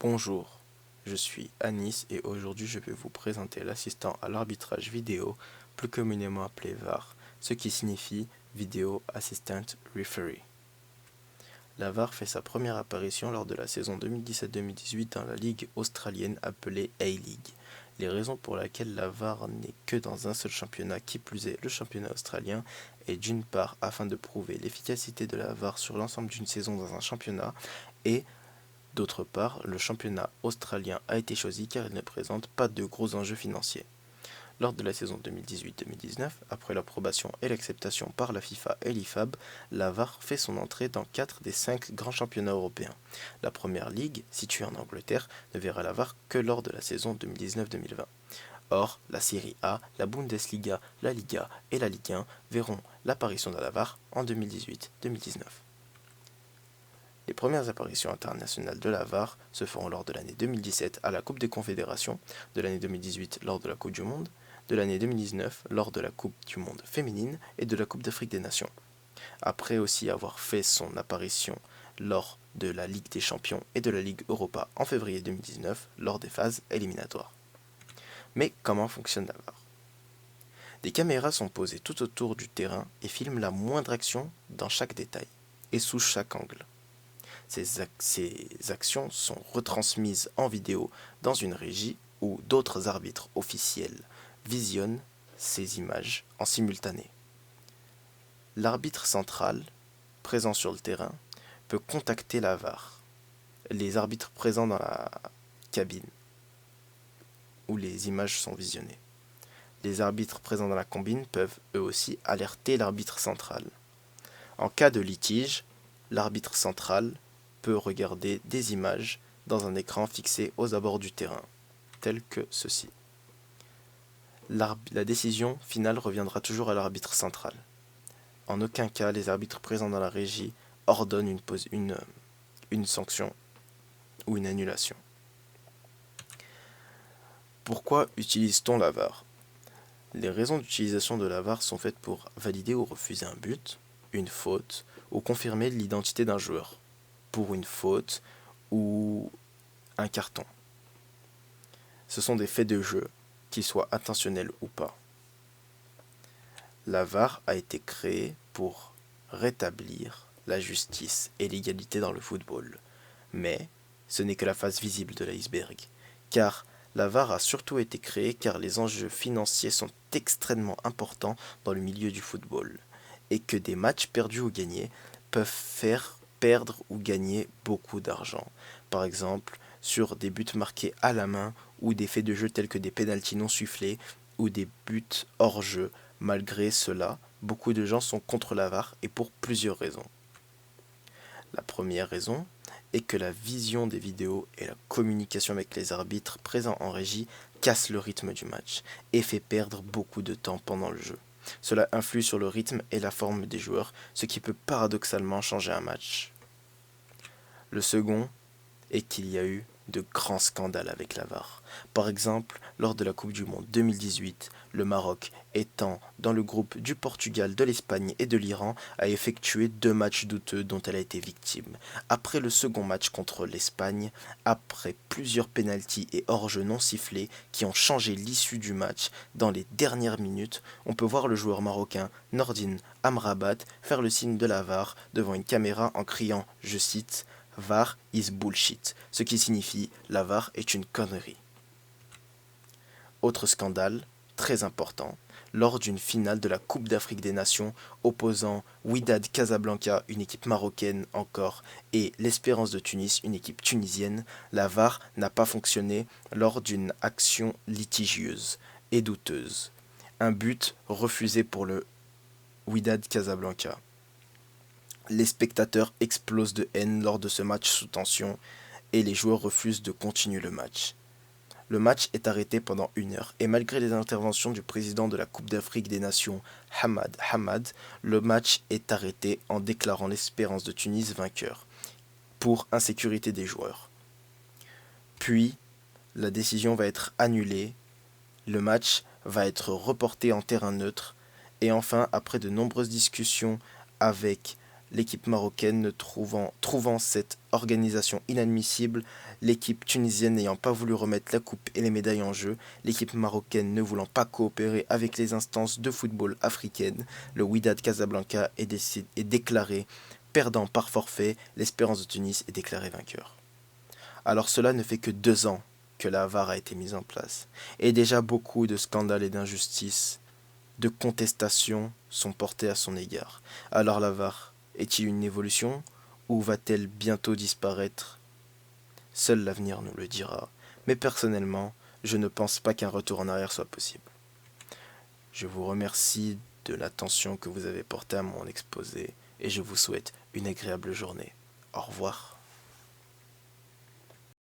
Bonjour, je suis Anis et aujourd'hui je vais vous présenter l'assistant à l'arbitrage vidéo, plus communément appelé VAR, ce qui signifie Video Assistant Referee. La VAR fait sa première apparition lors de la saison 2017-2018 dans la ligue australienne appelée A-League. Les raisons pour lesquelles la VAR n'est que dans un seul championnat, qui plus est le championnat australien, est d'une part afin de prouver l'efficacité de la VAR sur l'ensemble d'une saison dans un championnat et d'autre part, le championnat australien a été choisi car il ne présente pas de gros enjeux financiers. Lors de la saison 2018-2019, après l'approbation et l'acceptation par la FIFA et l'IFAB, la VAR fait son entrée dans 4 des 5 grands championnats européens. La première ligue, située en Angleterre, ne verra la VAR que lors de la saison 2019-2020. Or, la Série A, la Bundesliga, la Liga et la Ligue 1 verront l'apparition de la VAR en 2018-2019. Les premières apparitions internationales de la VAR se feront lors de l'année 2017 à la Coupe des Confédérations, de l'année 2018 lors de la Coupe du Monde, de l'année 2019 lors de la Coupe du Monde féminine et de la Coupe d'Afrique des Nations. Après aussi avoir fait son apparition lors de la Ligue des Champions et de la Ligue Europa en février 2019 lors des phases éliminatoires. Mais comment fonctionne la VAR ? Des caméras sont posées tout autour du terrain et filment la moindre action dans chaque détail et sous chaque angle. Ces actions sont retransmises en vidéo dans une régie où d'autres arbitres officiels visionnent ces images en simultané. L'arbitre central, présent sur le terrain, peut contacter la VAR. Les arbitres présents dans la cabine où les images sont visionnées. Les arbitres présents dans la combine peuvent eux aussi alerter l'arbitre central. En cas de litige, l'arbitre central peut regarder des images dans un écran fixé aux abords du terrain, tel que ceci. La décision finale reviendra toujours à l'arbitre central. En aucun cas, les arbitres présents dans la régie ordonnent une sanction ou une annulation. Pourquoi utilise-t-on la VAR ? Les raisons d'utilisation de la VAR sont faites pour valider ou refuser un but, une faute, ou confirmer l'identité d'un joueur, pour une faute ou un carton. Ce sont des faits de jeu, qu'ils soient intentionnels ou pas. La VAR a été créée pour rétablir la justice et l'égalité dans le football. Mais ce n'est que la face visible de l'iceberg, car la VAR a surtout été créée car les enjeux financiers sont extrêmement importants dans le milieu du football, et que des matchs perdus ou gagnés peuvent faire perdre ou gagner beaucoup d'argent. Par exemple, sur des buts marqués à la main ou des faits de jeu tels que des pénaltys non sifflés ou des buts hors jeu. Malgré cela, beaucoup de gens sont contre la VAR et pour plusieurs raisons. La première raison est que la vision des vidéos et la communication avec les arbitres présents en régie casse le rythme du match et fait perdre beaucoup de temps pendant le jeu. Cela influe sur le rythme et la forme des joueurs, ce qui peut paradoxalement changer un match. Le second est qu'il y a eu de grands scandales avec la VAR. Par exemple, lors de la Coupe du Monde 2018, le Maroc, étant dans le groupe du Portugal, de l'Espagne et de l'Iran, a effectué 2 matchs douteux dont elle a été victime. Après le second match contre l'Espagne, après plusieurs pénaltys et hors-jeu non sifflés qui ont changé l'issue du match dans les dernières minutes, on peut voir le joueur marocain Nordine Amrabat faire le signe de la VAR devant une caméra en criant, je cite, VAR is bullshit, ce qui signifie la VAR est une connerie. Autre scandale, très important, lors d'une finale de la Coupe d'Afrique des Nations opposant Wydad Casablanca, une équipe marocaine encore, et l'Espérance de Tunis, une équipe tunisienne, la VAR n'a pas fonctionné lors d'une action litigieuse et douteuse. Un but refusé pour le Wydad Casablanca. Les spectateurs explosent de haine lors de ce match sous tension et les joueurs refusent de continuer le match. Le match est arrêté pendant 1 heure et malgré les interventions du président de la Coupe d'Afrique des Nations, Hamad Hamad, le match est arrêté en déclarant l'Espérance de Tunis vainqueur, pour insécurité des joueurs. Puis, la décision va être annulée, le match va être reporté en terrain neutre et enfin, après de nombreuses discussions avec l'équipe marocaine trouvant cette organisation inadmissible, l'équipe tunisienne n'ayant pas voulu remettre la coupe et les médailles en jeu, l'équipe marocaine ne voulant pas coopérer avec les instances de football africaines, le Wydad Casablanca est déclaré perdant par forfait, l'Espérance de Tunis est déclaré vainqueur. Alors cela ne fait que 2 ans que la VAR a été mise en place, et déjà beaucoup de scandales et d'injustices, de contestations sont portées à son égard. Alors la VAR est-il une évolution ou va-t-elle bientôt disparaître? Seul l'avenir nous le dira, mais personnellement, je ne pense pas qu'un retour en arrière soit possible. Je vous remercie de l'attention que vous avez portée à mon exposé et je vous souhaite une agréable journée. Au revoir.